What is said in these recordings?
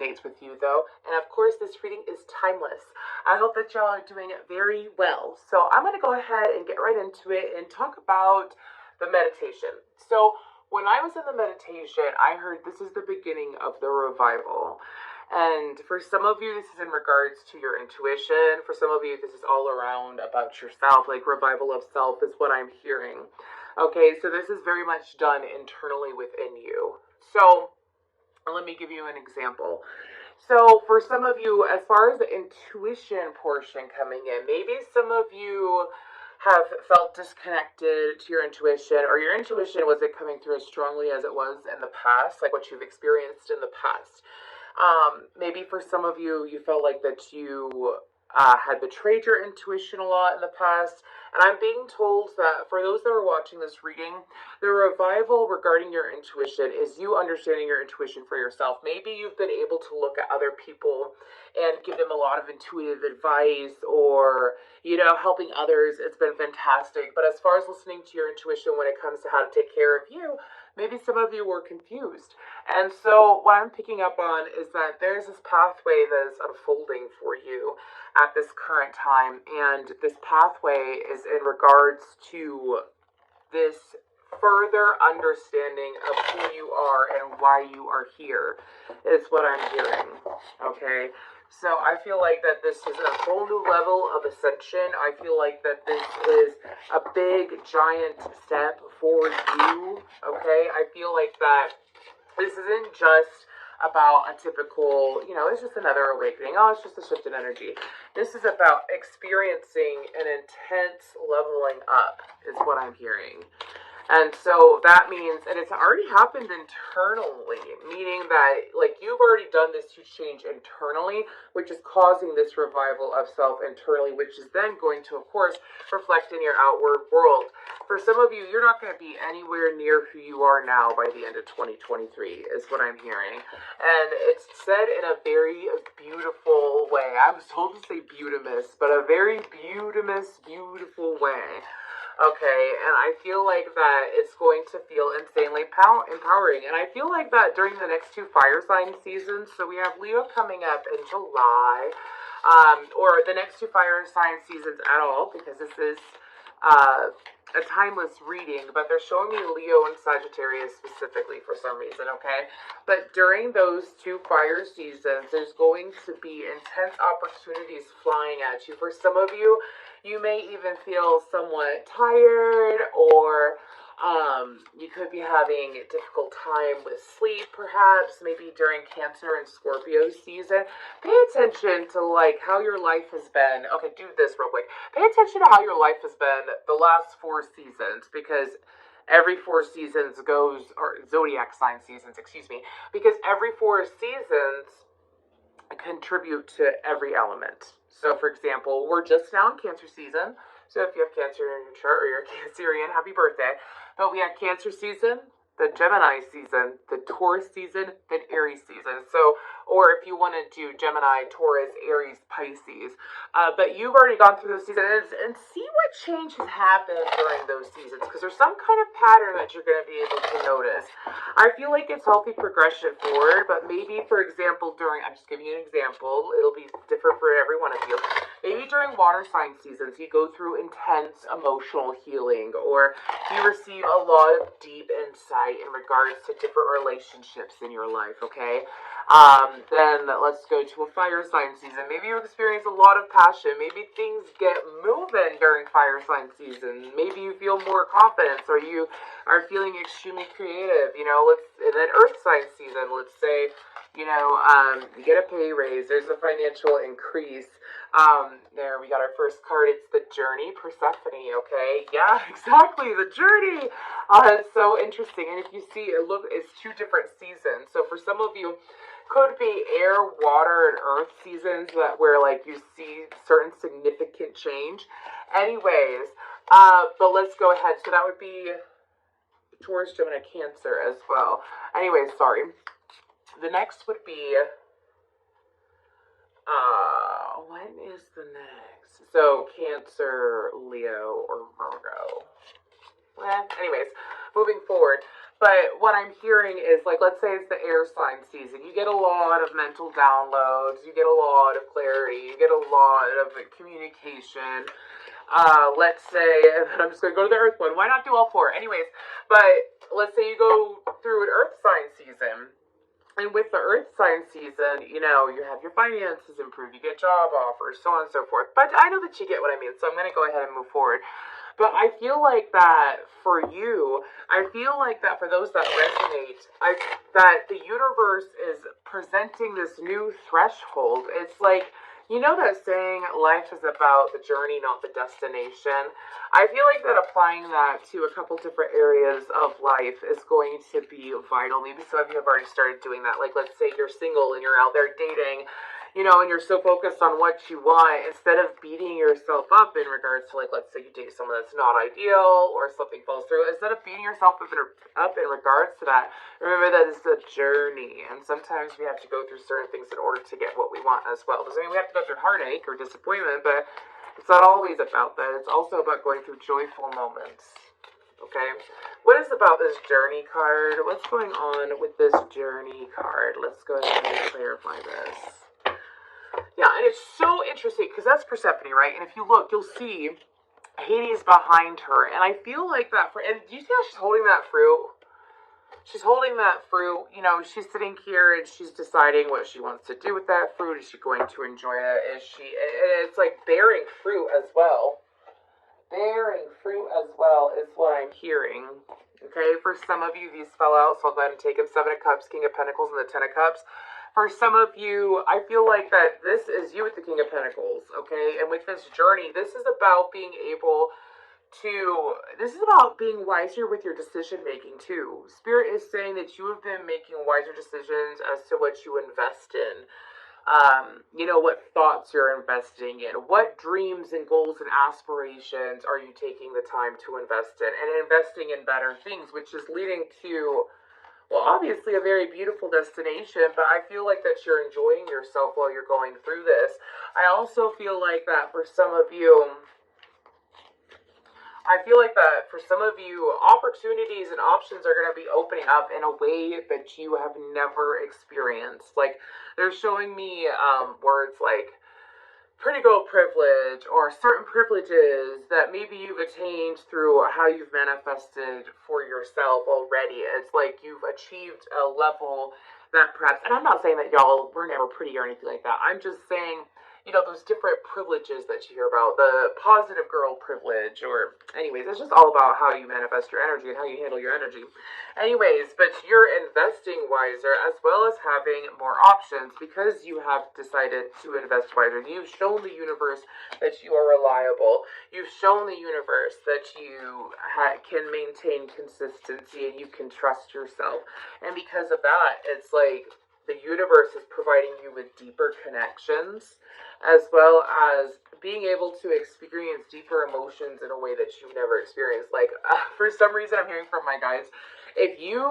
resonates with you, though. And of course, this reading is timeless. I hope that y'all are doing very well. So I'm going to go ahead and get right into it and talk about the meditation. So when I was in the meditation, I heard this is the beginning of the revival. And for some of you, this is in regards to your intuition. For some of you, this is all around about yourself, like revival of self is what I'm hearing. Okay, so this is very much done internally within you. So let me give you an example. So for some of you, as far as the intuition portion coming in, maybe some of you have felt disconnected to your intuition, or your intuition wasn't coming through as strongly as it was in the past, like what you've experienced in the past. Maybe for some of you, you felt like that you had betrayed your intuition a lot in the past. And I'm being told that for those that are watching this reading, the revival regarding your intuition is you understanding your intuition for yourself. Maybe you've been able to look at other people and give them a lot of intuitive advice, or, helping others. It's been fantastic. But as far as listening to your intuition when it comes to how to take care of you, maybe some of you were confused. And so what I'm picking up on is that there's this pathway that is unfolding for you at this current time. And this pathway is in regards to this further understanding of who you are and why you are here, is what I'm hearing. Okay? So I feel like that this is a whole new level of ascension. I feel like that this is a big, giant step for you. Okay? I feel like that this isn't just about a typical, it's just another awakening. Oh, it's just a shift in energy. This is about experiencing an intense leveling up, is what I'm hearing. And so that means, and it's already happened internally, meaning that, you've already done this huge change internally, which is causing this revival of self internally, which is then going to, of course, reflect in your outward world. For some of you, you're not going to be anywhere near who you are now by the end of 2023, is what I'm hearing. And it's said in a very beautiful way. I was told to say beautimous, but a very beautiful way. Okay, and I feel like that it's going to feel insanely empowering. And I feel like that during the next 2 fire sign seasons, so we have Leo coming up in July, or the next 2 fire sign seasons at all, because this is a timeless reading, but they're showing me Leo and Sagittarius specifically for some reason, okay? But during those 2 fire seasons, there's going to be intense opportunities flying at you. For some of you, you may even feel somewhat tired, or you could be having a difficult time with sleep, perhaps, maybe during Cancer and Scorpio season. Pay attention to, how your life has been. Okay, do this real quick. Pay attention to how your life has been the last 4 seasons, because every 4 seasons or zodiac sign seasons, because every 4 seasons contribute to every element. So, for example, we're just now in Cancer season. So if you have Cancer in your chart, or you're a Cancerian, happy birthday. But we have Cancer season, the Gemini season, the Taurus season, then Aries season. So, or if you want to do Gemini, Taurus, Aries, Pisces. But you've already gone through those seasons, and see what change has happened during those seasons, because there's some kind of pattern that you're going to be able to notice. I feel like it's healthy progression forward, but maybe, for example, I'm just giving you an example, it'll be different for every one of you. Maybe during water sign seasons, you go through intense emotional healing, or you receive a lot of deep insight in regards to different relationships in your life, okay? Then let's go to a fire sign season. Maybe you experience a lot of passion. Maybe things get moving during fire sign season. Maybe you feel more confidence, or you are feeling extremely creative. And then earth sign season, let's say, you get a pay raise, there's a financial increase. There we got our first card. It's the journey, Persephone, okay? Yeah, exactly, the journey. It's so interesting. And if you see, it's 2 different seasons. So for some of you, could be air, water, and earth seasons where you see certain significant change. Anyways, but let's go ahead. So that would be Taurus, Gemini, Cancer as well. Anyways, sorry. The next would be, when is the next? So Cancer, Leo, or Virgo. Anyways, moving forward. But what I'm hearing is like, let's say it's the air sign season. You get a lot of mental downloads. You get a lot of clarity. You get a lot of communication. Let's say, and I'm just going to go to the earth one. Why not do all four? Anyways, but let's say you go through an earth sign season. And with the earth sign season, you know, you have your finances improve, you get job offers, so on and so forth. But I know that you get what I mean, so I'm going to go ahead and move forward. But I feel like that for you, I feel like that for those that resonate, that the universe is presenting this new threshold. It's like, you know that saying, life is about the journey, not the destination? I feel like that applying that to a couple different areas of life is going to be vital. Maybe some of you have already started doing that. Like, let's say you're single and you're out there dating, you know, and you're so focused on what you want, instead of beating yourself up in regards to, like, let's say you date someone that's not ideal or something falls through, instead of beating yourself up in regards to that, remember that it's a journey, and sometimes we have to go through certain things in order to get what we want as well. Doesn't mean we have to go through heartache or disappointment, but it's not always about that. It's also about going through joyful moments. Okay, what is about this journey card? What's going on with this journey card? Let's go ahead and clarify this. Yeah, and it's so interesting because that's Persephone, right? And if you look, you'll see Hades behind her. And I feel like that and do you see how she's holding that fruit? She's holding that fruit, you know, she's sitting here and she's deciding what she wants to do with that fruit. Is she going to enjoy it? It's like bearing fruit as well. Bearing fruit as well is what I'm hearing. Okay, for some of you, these fell out, so I'll go ahead and take them. Seven of Cups, King of Pentacles, and the Ten of Cups. For some of you, I feel like that this is you with the King of Pentacles, okay? And with this journey, this is about being able to, this is about being wiser with your decision making too. Spirit is saying that you have been making wiser decisions as to what you invest in. You know, what thoughts you're investing in, what dreams and goals and aspirations are you taking the time to invest in, and investing in better things, which is leading to, well, obviously a very beautiful destination, but I feel like that you're enjoying yourself while you're going through this. I also feel like that for some of you, opportunities and options are going to be opening up in a way that you have never experienced. Like, they're showing me words like pretty girl privilege or certain privileges that maybe you've attained through how you've manifested for yourself already. It's like you've achieved a level that perhaps, and I'm not saying that y'all were never pretty or anything like that. I'm just saying, you know, those different privileges that you hear about, the positive girl privilege, or anyways, it's just all about how you manifest your energy and how you handle your energy. Anyways, but you're investing wiser as well as having more options because you have decided to invest wiser. You've shown the universe that you are reliable. You've shown the universe that you can maintain consistency and you can trust yourself. And because of that, it's like the universe is providing you with deeper connections, as well as being able to experience deeper emotions in a way that you've never experienced. Like, for some reason, I'm hearing from my guys, if you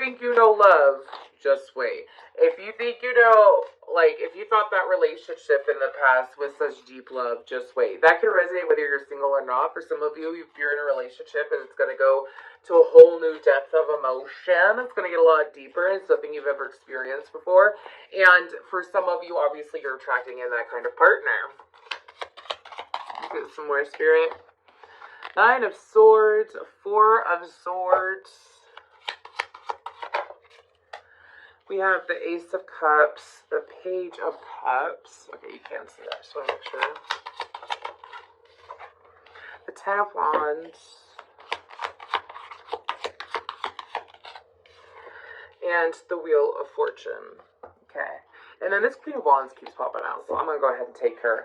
think you know love, just wait. If you think you know, like, if you thought that relationship in the past was such deep love, just wait. That can resonate whether you're single or not. For some of you, if you're in a relationship and it's going to go to a whole new depth of emotion, it's going to get a lot deeper. It's something you've ever experienced before. And for some of you, obviously, you're attracting in that kind of partner. Get some more, Spirit. Nine of Swords, Four of Swords. We have the Ace of Cups, the Page of Cups. Okay, you can't see that. I just want to make sure. The Ten of Wands. And the Wheel of Fortune. Okay. And then this Queen of Wands keeps popping out, so I'm going to go ahead and take her.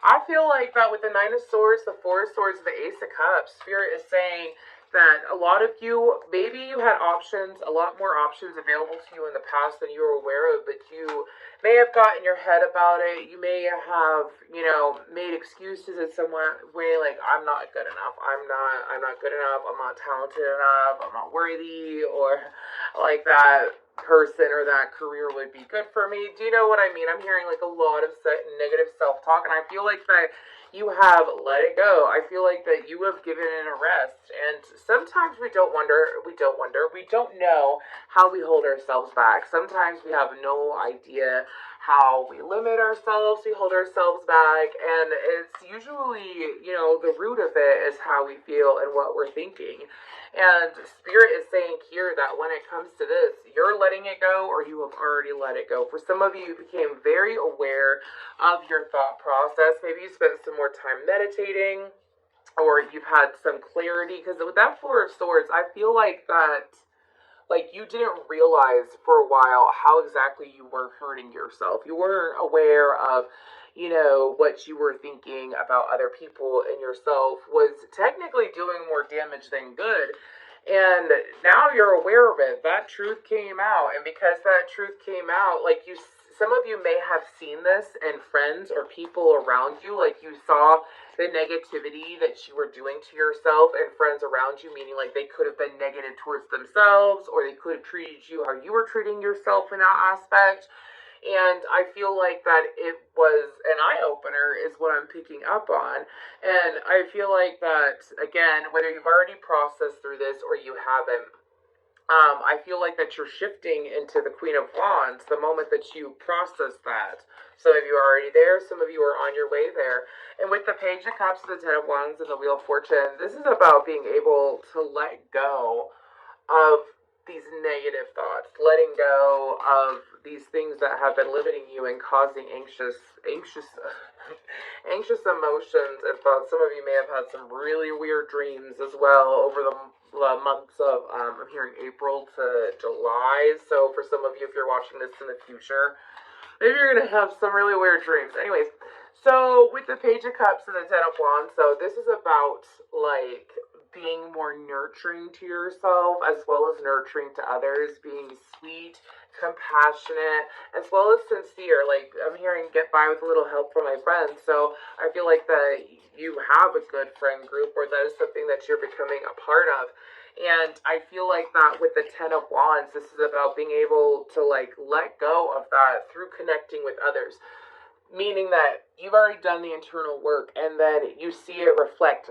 I feel like that with the Nine of Swords, the Four of Swords, and the Ace of Cups, Spirit is saying that a lot of you, maybe you had options, a lot more options available to you in the past than you were aware of, but you may have gotten your head about it. You may have, you know, made excuses in some way, like, I'm not good enough, I'm not good enough, I'm not talented enough, I'm not worthy, or like that person or that career would be good for me. Do you know what I mean? I'm hearing like a lot of negative self-talk, and I feel like that You have let it go. I feel like that you have given it a rest. And sometimes we don't know how we hold ourselves back. Sometimes we have no idea how we limit ourselves, we hold ourselves back, and it's usually, the root of it is how we feel and what we're thinking. And Spirit is saying here that when it comes to this, you're letting it go or you have already let it go. For some of you, you became very aware of your thought process. Maybe you spent some more time meditating or you've had some clarity. Because with that Four of Swords, I feel like you didn't realize for a while how exactly you were hurting yourself. You weren't aware of, what you were thinking about other people and yourself was technically doing more damage than good. And now you're aware of it. That truth came out. And because that truth came out, some of you may have seen this in friends or people around you. Like you saw the negativity that you were doing to yourself and friends around you, meaning like they could have been negative towards themselves or they could have treated you how you were treating yourself in that aspect. And I feel like that it was an eye-opener is what I'm picking up on. And I feel like that, again, whether you've already processed through this or you haven't, I feel like that you're shifting into the Queen of Wands the moment that you process that. Some of you are already there, some of you are on your way there. And with the Page of Cups, the Ten of Wands, and the Wheel of Fortune, this is about being able to let go of these negative thoughts, letting go of these things that have been limiting you and causing anxious anxious emotions and thoughts. Some of you may have had some really weird dreams as well over the months of I'm hearing April to July. So for some of you, if you're watching this in the future, maybe you're gonna have some really weird dreams. Anyways, so with the Page of Cups and the Ten of Wands, so this is about like being more nurturing to yourself as well as nurturing to others, being sweet, compassionate, as well as sincere. Like I'm hearing get by with a little help from my friends. So I feel like that you have a good friend group or that is something that you're becoming a part of. And I feel like that with the Ten of Wands, this is about being able to like let go of that through connecting with others. Meaning that you've already done the internal work and then you see it reflect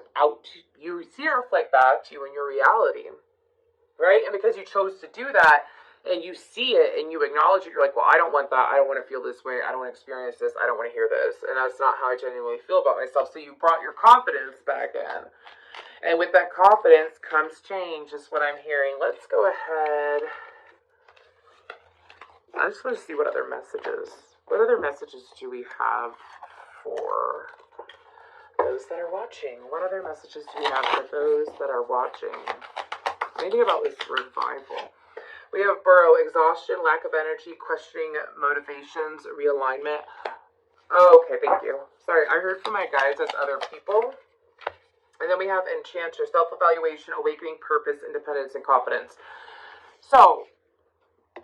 back to you in your reality. Right? And because you chose to do that and you see it and you acknowledge it, you're like, well, I don't want that. I don't want to feel this way. I don't want to experience this. I don't want to hear this. And that's not how I genuinely feel about myself. So you brought your confidence back in. And with that confidence comes change, is what I'm hearing. Let's go ahead. I just want to see what other messages. What other messages do we have for those that are watching? What other messages do we have for those that are watching? Maybe about this revival. We have burrow, exhaustion, lack of energy, questioning motivations, realignment. Oh, okay, thank you. Sorry, I heard from my guides as other people. And then we have enchanter, self-evaluation, awakening purpose, independence, and confidence. So,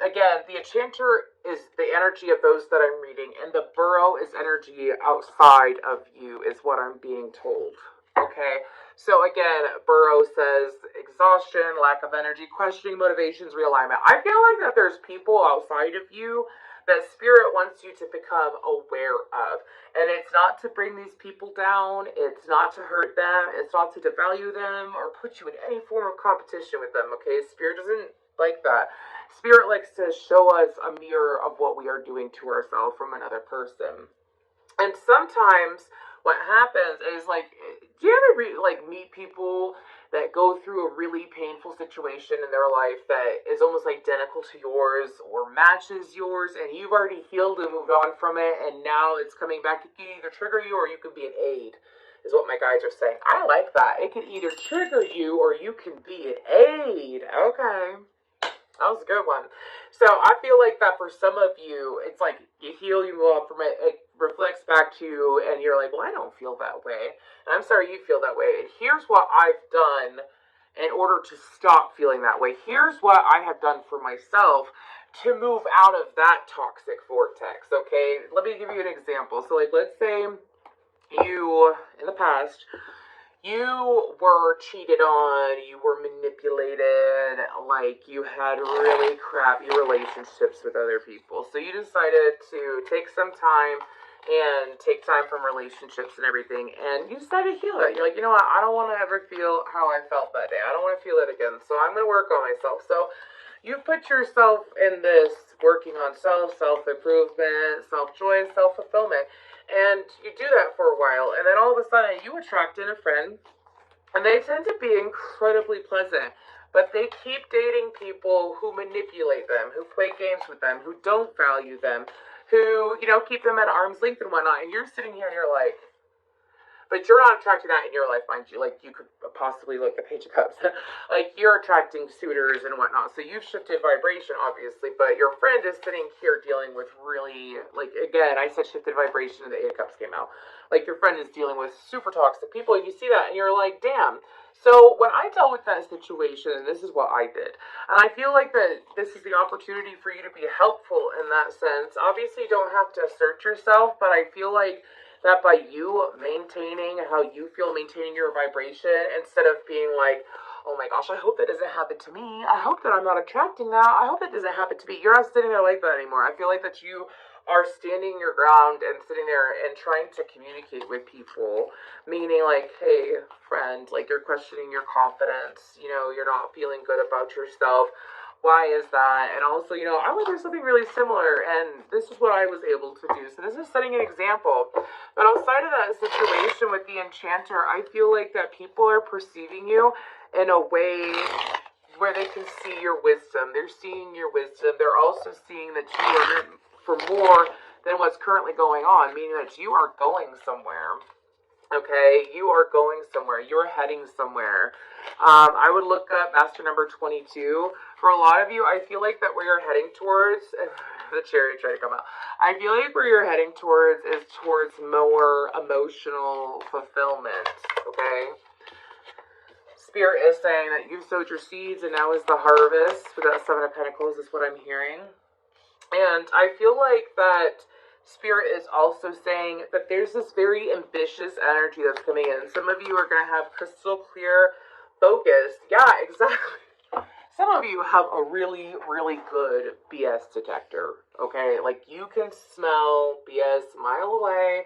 again, the enchanter is the energy of those that I'm reading, and the burrow is energy outside of you, is what I'm being told. Okay? So again, burrow says exhaustion, lack of energy, questioning motivations, realignment. I feel like that there's people outside of you that Spirit wants you to become aware of. And it's not to bring these people down, it's not to hurt them, it's not to devalue them, or put you in any form of competition with them, okay? Spirit doesn't like that. Spirit likes to show us a mirror of what we are doing to ourselves from another person. And sometimes what happens is do you ever meet people that go through a really painful situation in their life that is almost identical to yours or matches yours, and you've already healed and moved on from it, and now it's coming back? It can either trigger you or you can be an aid, is what my guides are saying. I like that. It can either trigger you or you can be an aid. Okay. That was a good one. So I feel like that for some of you, it's like you heal, you move on from it, it reflects back to you, and you're like, well, I don't feel that way. And I'm sorry you feel that way. And here's what I've done in order to stop feeling that way. Here's what I have done for myself to move out of that toxic vortex, okay? Let me give you an example. So, let's say you, in the past, you were cheated on, you were manipulated, you had really crappy relationships with other people. So you decided to take some time and take time from relationships and everything, and you decide to heal it. You're like, you know what, I don't want to ever feel how I felt that day. I don't want to feel it again, so I'm going to work on myself. So you put yourself in this working on self-improvement, self-joy, self-fulfillment, and you do that for a while, and then all of a sudden you attract in a friend, and they tend to be incredibly pleasant, but they keep dating people who manipulate them, who play games with them, who don't value them, who, keep them at arm's length and whatnot. And you're sitting here and you're like, but you're not attracting that in your life, mind you. Like, you could possibly look at the Page of Cups. Like, you're attracting suitors and whatnot. So you've shifted vibration, obviously. But your friend is sitting here dealing with really, like, again, I said shifted vibration and the Eight of Cups came out. Like, your friend is dealing with super toxic people. And you see that and you're like, damn. So when I dealt with that situation, this is what I did. And I feel like that this is the opportunity for you to be helpful in that sense. Obviously, you don't have to assert yourself. But I feel like that by you maintaining how you feel, maintaining your vibration, instead of being like, oh my gosh, I hope that doesn't happen to me. I hope that I'm not attracting that. I hope that doesn't happen to me. You're not sitting there like that anymore. I feel like that you are standing your ground and sitting there and trying to communicate with people, meaning like, hey, friend, like, you're questioning your confidence. You're not feeling good about yourself. Why is that? And also, I went through something really similar, and this is what I was able to do. So this is setting an example. But outside of that situation with the enchanter, I feel like that people are perceiving you in a way where they can see your wisdom. They're seeing your wisdom. They're also seeing that you are meant for more than what's currently going on, meaning that you are going somewhere. Okay, you are going somewhere. You're heading somewhere. I would look up master number 22. For a lot of you, I feel like that where you're heading towards, the chariot tried to come out. I feel like where you're heading towards is towards more emotional fulfillment. Okay? Spirit is saying that you've sowed your seeds and now is the harvest. For that Seven of Pentacles is what I'm hearing. And I feel like that Spirit is also saying that there's this very ambitious energy that's coming in. Some of you are going to have crystal clear focus. Yeah, exactly. Some of you have a really, really good BS detector, okay? Like, you can smell BS a mile away.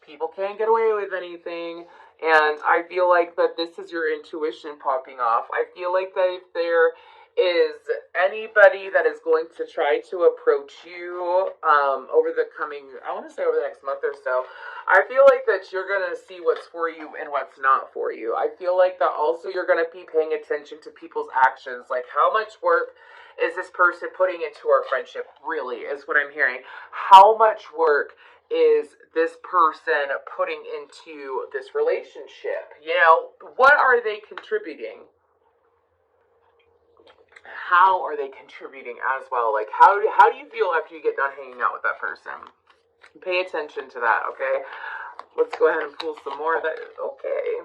People can't get away with anything. And I feel like that this is your intuition popping off. I feel like that if there is anybody that is going to try to approach you over the coming, I want to say over the next month or so, I feel like that you're going to see what's for you and what's not for you. I feel like that also you're going to be paying attention to people's actions. Like, how much work is this person putting into our friendship, really, is what I'm hearing. How much work is this person putting into this relationship? What are they contributing? How are they contributing as well? Like, how do you feel after you get done hanging out with that person? Pay attention to that, okay? Let's go ahead and pull some more of that. Okay,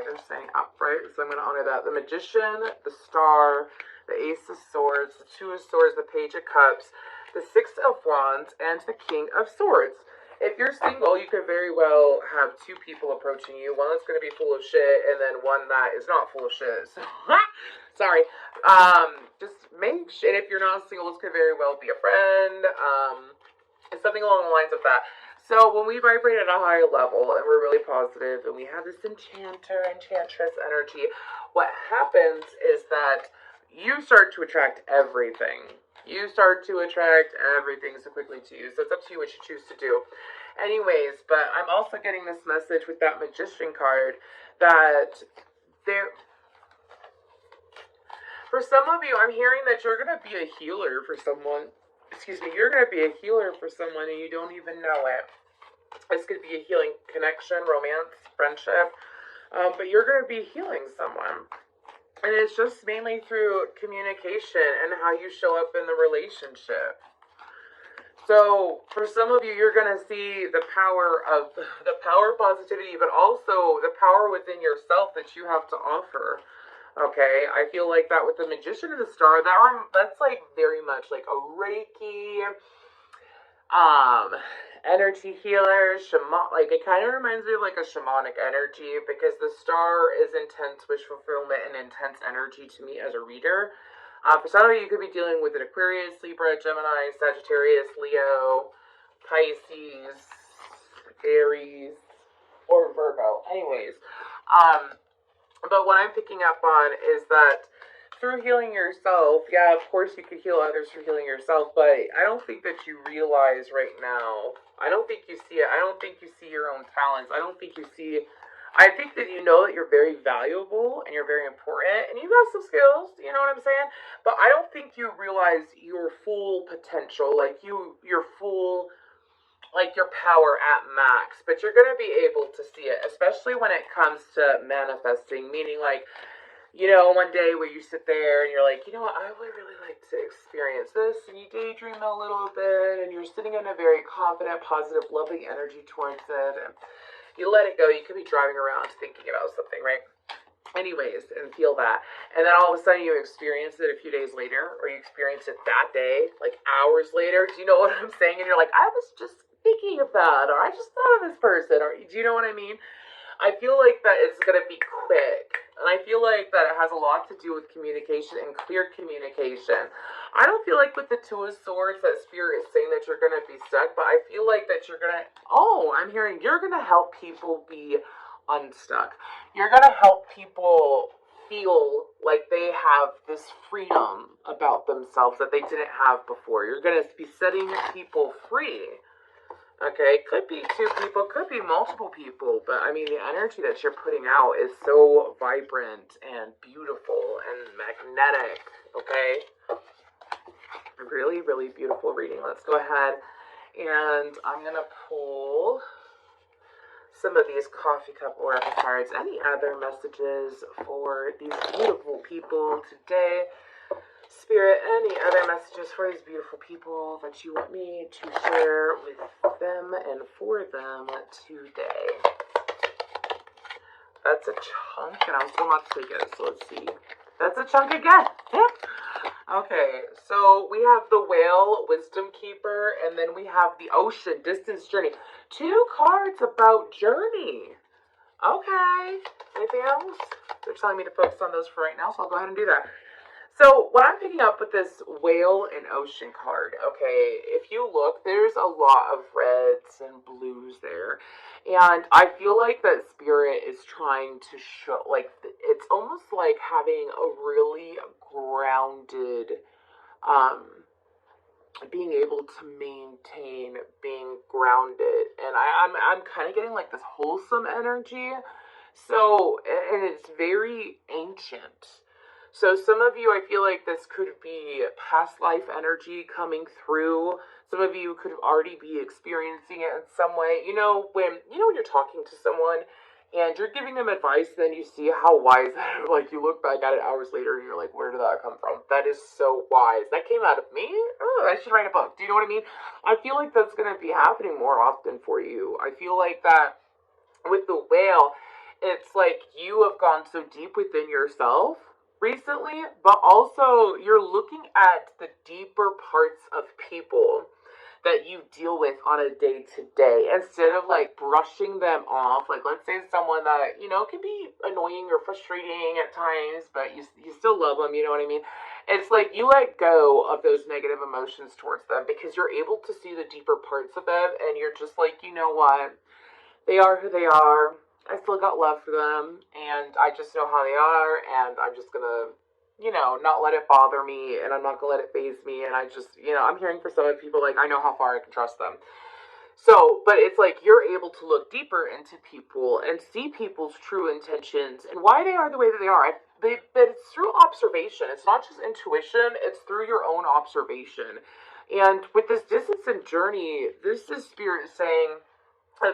they're saying upright, so I'm going to honor that. The Magician, the Star, the Ace of Swords, the Two of Swords, the Page of Cups, the Six of Wands, and the King of Swords. If you're single, you could very well have two people approaching you. One that's going to be full of shit, and then one that is not full of shit. So, sorry. Just make sure. And if you're not single, this could very well be a friend. And something along the lines of that. So when we vibrate at a higher level, and we're really positive, and we have this enchantress energy, what happens is that you start to attract everything. You start to attract everything so quickly to you. So it's up to you what you choose to do. Anyways, but I'm also getting this message with that Magician card that for some of you, I'm hearing that you're going to be a healer for someone. You're going to be a healer for someone and you don't even know it. This could be a healing connection, romance, friendship. But you're going to be healing someone. And it's just mainly through communication and how you show up in the relationship. So for some of you, you're going to see the power of positivity, but also the power within yourself that you have to offer. Okay, I feel like that with the Magician and the Star, that's like very much like a Reiki, energy healer, like it kind of reminds me of like a shamanic energy, because the Star is intense wish fulfillment and intense energy to me as a reader. For some of you could be dealing with an Aquarius, Libra, Gemini, Sagittarius, Leo, Pisces, Aries, or Virgo. Anyways, um, but what I'm picking up on is that through healing yourself, yeah, of course you could heal others through healing yourself, but I don't think that you realize right now. I don't think you see it. I don't think you see your own talents. I don't think you see. I think that you know that you're very valuable and you're very important and you have some skills, you know what I'm saying? But I don't think you realize your full potential, like your full, like your power at max, but you're going to be able to see it, especially when it comes to manifesting, meaning like, one day where you sit there and you're like, you know what, I would really like to experience this, and you daydream a little bit, and you're sitting in a very confident, positive, loving energy towards it, and you let it go. You could be driving around thinking about something, right? Anyways, and feel that. And then all of a sudden you experience it a few days later, or you experience it that day, like hours later. Do you know what I'm saying? And you're like, I was just thinking of that, or I just thought of this person, or do you know what I mean? I feel like that it's going to be quick. And I feel like that it has a lot to do with communication and clear communication. I don't feel like with the Two of Swords that Spirit is saying that you're going to be stuck, but I feel like that you're going to, I'm hearing you're going to help people be unstuck. You're going to help people feel like they have this freedom about themselves that they didn't have before. You're going to be setting people free. Okay, could be two people, could be multiple people, but I mean, the energy that you're putting out is so vibrant and beautiful and magnetic, okay? Really, really beautiful reading. Let's go ahead and I'm going to pull some of these coffee cup oracle cards. Any other messages for these beautiful people today? Spirit, any other messages for these beautiful people that you want me to share with them and for them today? That's a chunk, and I'm still not to take it, so let's see. That's a chunk again. Yep. Okay, so we have the Whale, Wisdom Keeper, and then we have the Ocean, Distance Journey. 2 cards about journey. Okay. Anything else? They're telling me to focus on those for right now, so I'll go ahead and do that. So what I'm picking up with this Whale and Ocean card, okay, if you look, there's a lot of reds and blues there. And I feel like that Spirit is trying to show, like, it's almost like having a really grounded, being able to maintain being grounded. And I'm kind of getting like this wholesome energy. So, and it's very ancient. So some of you, I feel like this could be past life energy coming through. Some of you could already be experiencing it in some way. When you're talking to someone and you're giving them advice, then you see how wise, like you look back at it hours later and you're like, where did that come from? That is so wise. That came out of me? Oh, I should write a book. Do you know what I mean? I feel like that's going to be happening more often for you. I feel like that with the Whale, it's like you have gone so deep within yourself recently, but also you're looking at the deeper parts of people that you deal with on a day-to-day instead of like brushing them off. Like, let's say someone that can be annoying or frustrating at times, but you still love them, you know what I mean? It's like you let go of those negative emotions towards them because you're able to see the deeper parts of them, and you're just like, you know what, they are who they are. I still got love for them, and I just know how they are, and I'm just gonna, not let it bother me, and I'm not gonna let it faze me, and I just, I'm hearing for some of people, like, I know how far I can trust them. So, but it's like you're able to look deeper into people and see people's true intentions and why they are the way that they are. But it's through observation. It's not just intuition, it's through your own observation. And with this distance and journey, this is Spirit saying,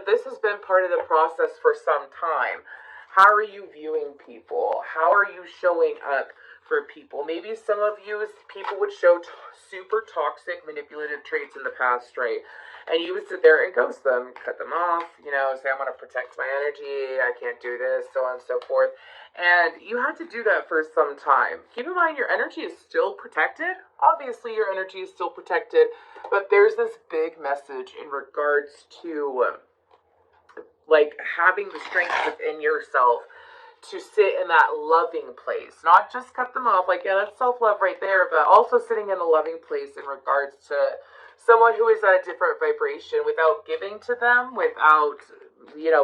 this has been part of the process for some time. How are you viewing people? How are you showing up for people? Maybe some of you, people would show super toxic, manipulative traits in the past, right? And you would sit there and ghost them, cut them off, say, I'm going to protect my energy, I can't do this, so on and so forth. And you had to do that for some time. Keep in mind, your energy is still protected. Obviously, your energy is still protected, but there's this big message in regards to like having the strength within yourself to sit in that loving place, not just cut them off, like, yeah, that's self-love right there, but also sitting in a loving place in regards to someone who is at a different vibration without giving to them, without,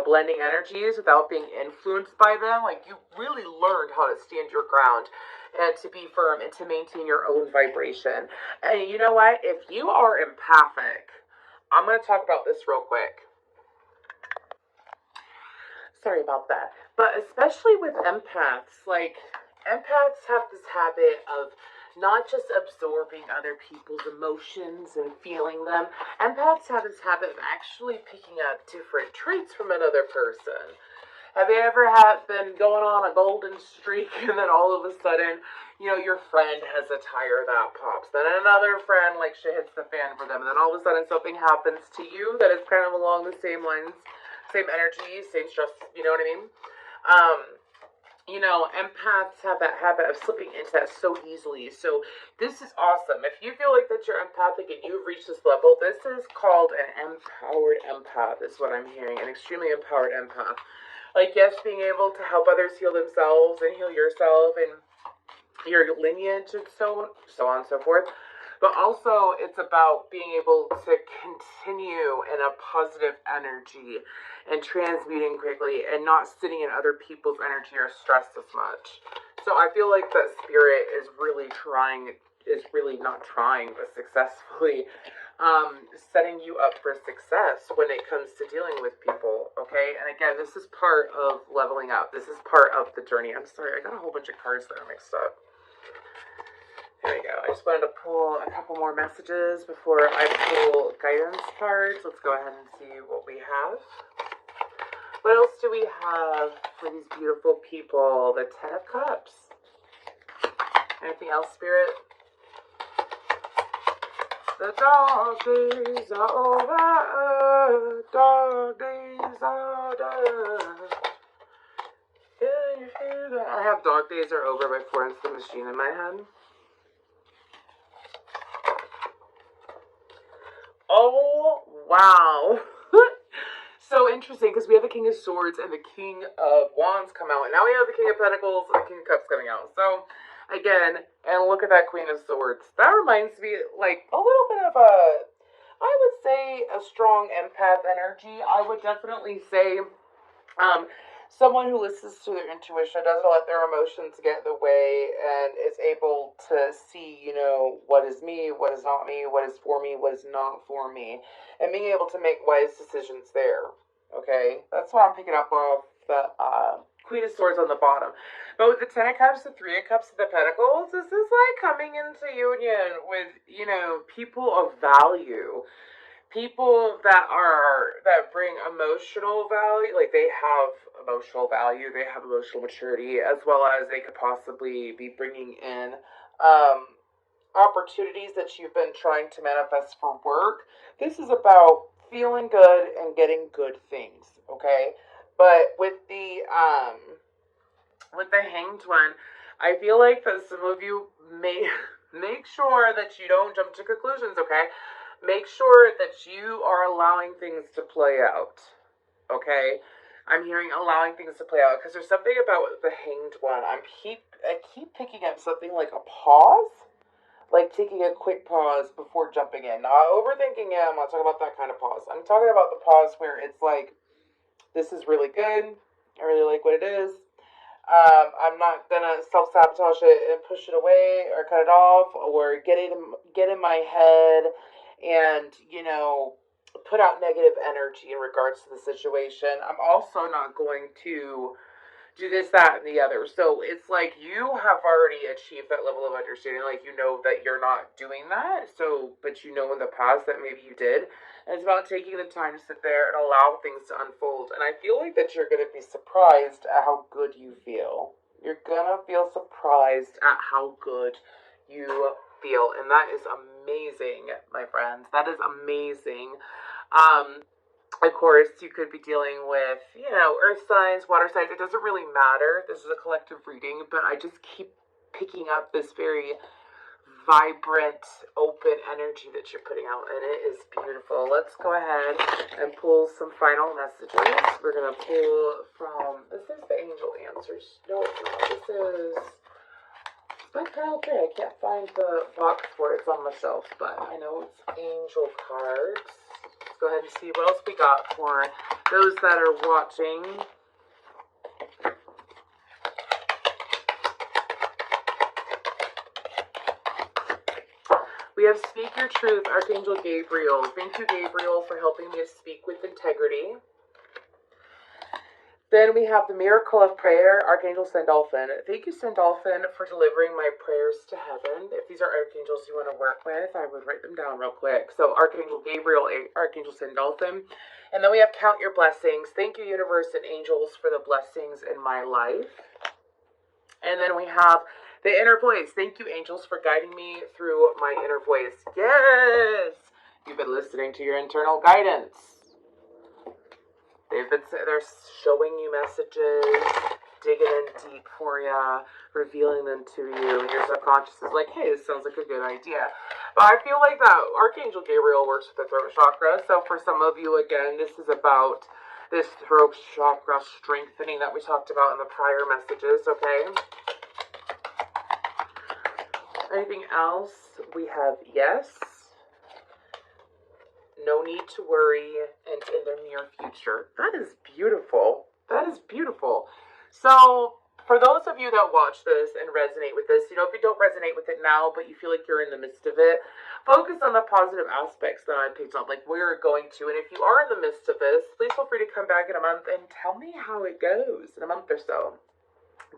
blending energies, without being influenced by them. Like, you really learned how to stand your ground and to be firm and to maintain your own vibration. And you know what? If you are empathic, I'm going to talk about this real quick. Sorry about that. But especially with empaths, like, empaths have this habit of not just absorbing other people's emotions and feeling them. Empaths have this habit of actually picking up different traits from another person. Have you ever been going on a golden streak and then all of a sudden, your friend has a tire that pops. Then another friend, like, shit hits the fan for them. And then all of a sudden something happens to you that is kind of along the same lines, same energy, same stress, you know what I mean? Empaths have that habit of slipping into that so easily. So this is awesome. If you feel like that you're empathic and you've reached this level, this is called an empowered empath, is what I'm hearing. An extremely empowered empath. Like, yes, being able to help others heal themselves and heal yourself and your lineage and so on and so forth. But also, it's about being able to continue in a positive energy and transmuting quickly and not sitting in other people's energy or stress as much. So I feel like that spirit is really not trying, but successfully setting you up for success when it comes to dealing with people, okay? And again, this is part of leveling up. This is part of the journey. I'm sorry, I got a whole bunch of cards that are mixed up. There we go. I just wanted to pull a couple more messages before I pull guidance cards. Let's go ahead and see what we have. What else do we have for these beautiful people? The Ten of Cups. Anything else, Spirit? The dog days are over. Dog days are done. Can you feel that? I have Dog Days Are Over by Florence the Machine in my head. Oh, wow. So interesting, because we have the King of Swords and the King of Wands come out, and now we have the King of Pentacles and the King of Cups coming out. So, again, and look at that Queen of Swords. That reminds me, like, a little bit of I would say, a strong empath energy. I would definitely say, someone who listens to their intuition, doesn't let their emotions get in the way, and is able to see, what is me, what is not me, what is for me, what is not for me, and being able to make wise decisions there. Okay? That's what I'm picking up off the Queen of Swords on the bottom. But with the Ten of Cups, the Three of Cups, and the Pentacles, this is like coming into union with, people of value. People that bring emotional value, like they have emotional value, they have emotional maturity, as well as they could possibly be bringing in opportunities that you've been trying to manifest for work. This is about feeling good and getting good things, okay? But with the Hanged One, I feel like that some of you may make sure that you don't jump to conclusions, okay? Make sure that you are allowing things to play out, okay? I'm hearing allowing things to play out, because there's something about the Hanged One. I keep picking up something like a pause, like taking a quick pause before jumping in. Not overthinking it, I'm not talking about that kind of pause. I'm talking about the pause where it's like, this is really good, I really like what it is. I'm not gonna self-sabotage it and push it away or cut it off or get in my head and, put out negative energy in regards to the situation. I'm also not going to do this, that, and the other. So it's like you have already achieved that level of understanding. Like, that you're not doing that. So, but in the past that maybe you did. And it's about taking the time to sit there and allow things to unfold. And I feel like that you're going to be surprised at how good you feel. You're going to feel surprised at how good you feel. And that is amazing, my friends. That is amazing. Of course, you could be dealing with, earth signs, water signs. It doesn't really matter. This is a collective reading, but I just keep picking up this very vibrant, open energy that you're putting out, and it is beautiful. Let's go ahead and pull some final messages. We're going to pull from, this is the angel answers. No, it's not. This is Okay, I can't find the box for it. It's on my shelf, but I know it's angel cards. Let's go ahead and see what else we got for those that are watching. We have Speak Your Truth, Archangel Gabriel. Thank you, Gabriel, for helping me to speak with integrity. Then we have the Miracle of Prayer, Archangel Sandalphon. Thank you, Sandalphon, for delivering my prayers to heaven. If these are archangels you want to work with, I would write them down real quick. So Archangel Gabriel, Archangel Sandalphon. And then we have Count Your Blessings. Thank you, universe and angels, for the blessings in my life. And then we have the Inner Voice. Thank you, angels, for guiding me through my inner voice. Yes! You've been listening to your internal guidance. They're showing you messages, digging in deep for you, revealing them to you, and your subconscious is like, hey, this sounds like a good idea. But I feel like that Archangel Gabriel works with the throat chakra, so for some of you, again, this is about this throat chakra strengthening that we talked about in the prior messages, okay? Anything else? We have yes. No need to worry, and in the near future. That is beautiful. That is beautiful. So, for those of you that watch this and resonate with this, if you don't resonate with it now, but you feel like you're in the midst of it, focus on the positive aspects that I picked up, like where you're going to. And if you are in the midst of this, please feel free to come back in a month and tell me how it goes in a month or so.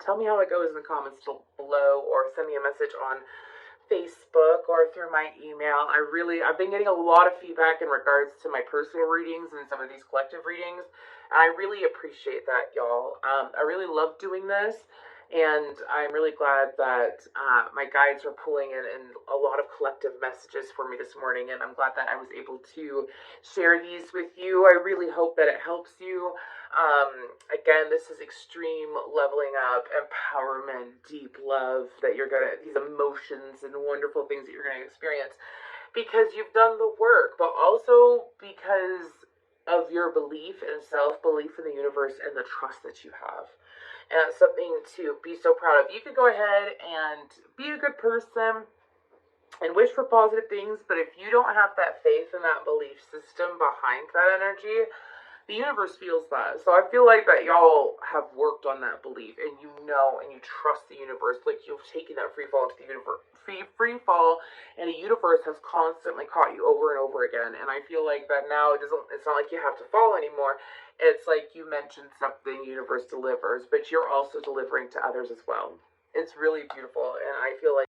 Tell me how it goes in the comments below, or send me a message on Facebook or through my email. I've been getting a lot of feedback in regards to my personal readings and some of these collective readings. And I really appreciate that, y'all. I really love doing this. And I'm really glad that my guides were pulling in a lot of collective messages for me this morning. And I'm glad that I was able to share these with you. I really hope that it helps you. Again, this is extreme leveling up, empowerment, deep love that you're gonna, these emotions and wonderful things that you're gonna experience because you've done the work, but also because of your belief and self-belief in the universe and the trust that you have. And it's something to be so proud of. You could go ahead and be a good person and wish for positive things, but if you don't have that faith and that belief system behind that energy, the universe feels that. So I feel like that y'all have worked on that belief, and you trust the universe. Like you've taken that free fall into the universe, free fall, and the universe has constantly caught you over and over again. And I feel like that now it's not like you have to fall anymore. It's like you mentioned something, universe delivers, but you're also delivering to others as well. It's really beautiful, and I feel like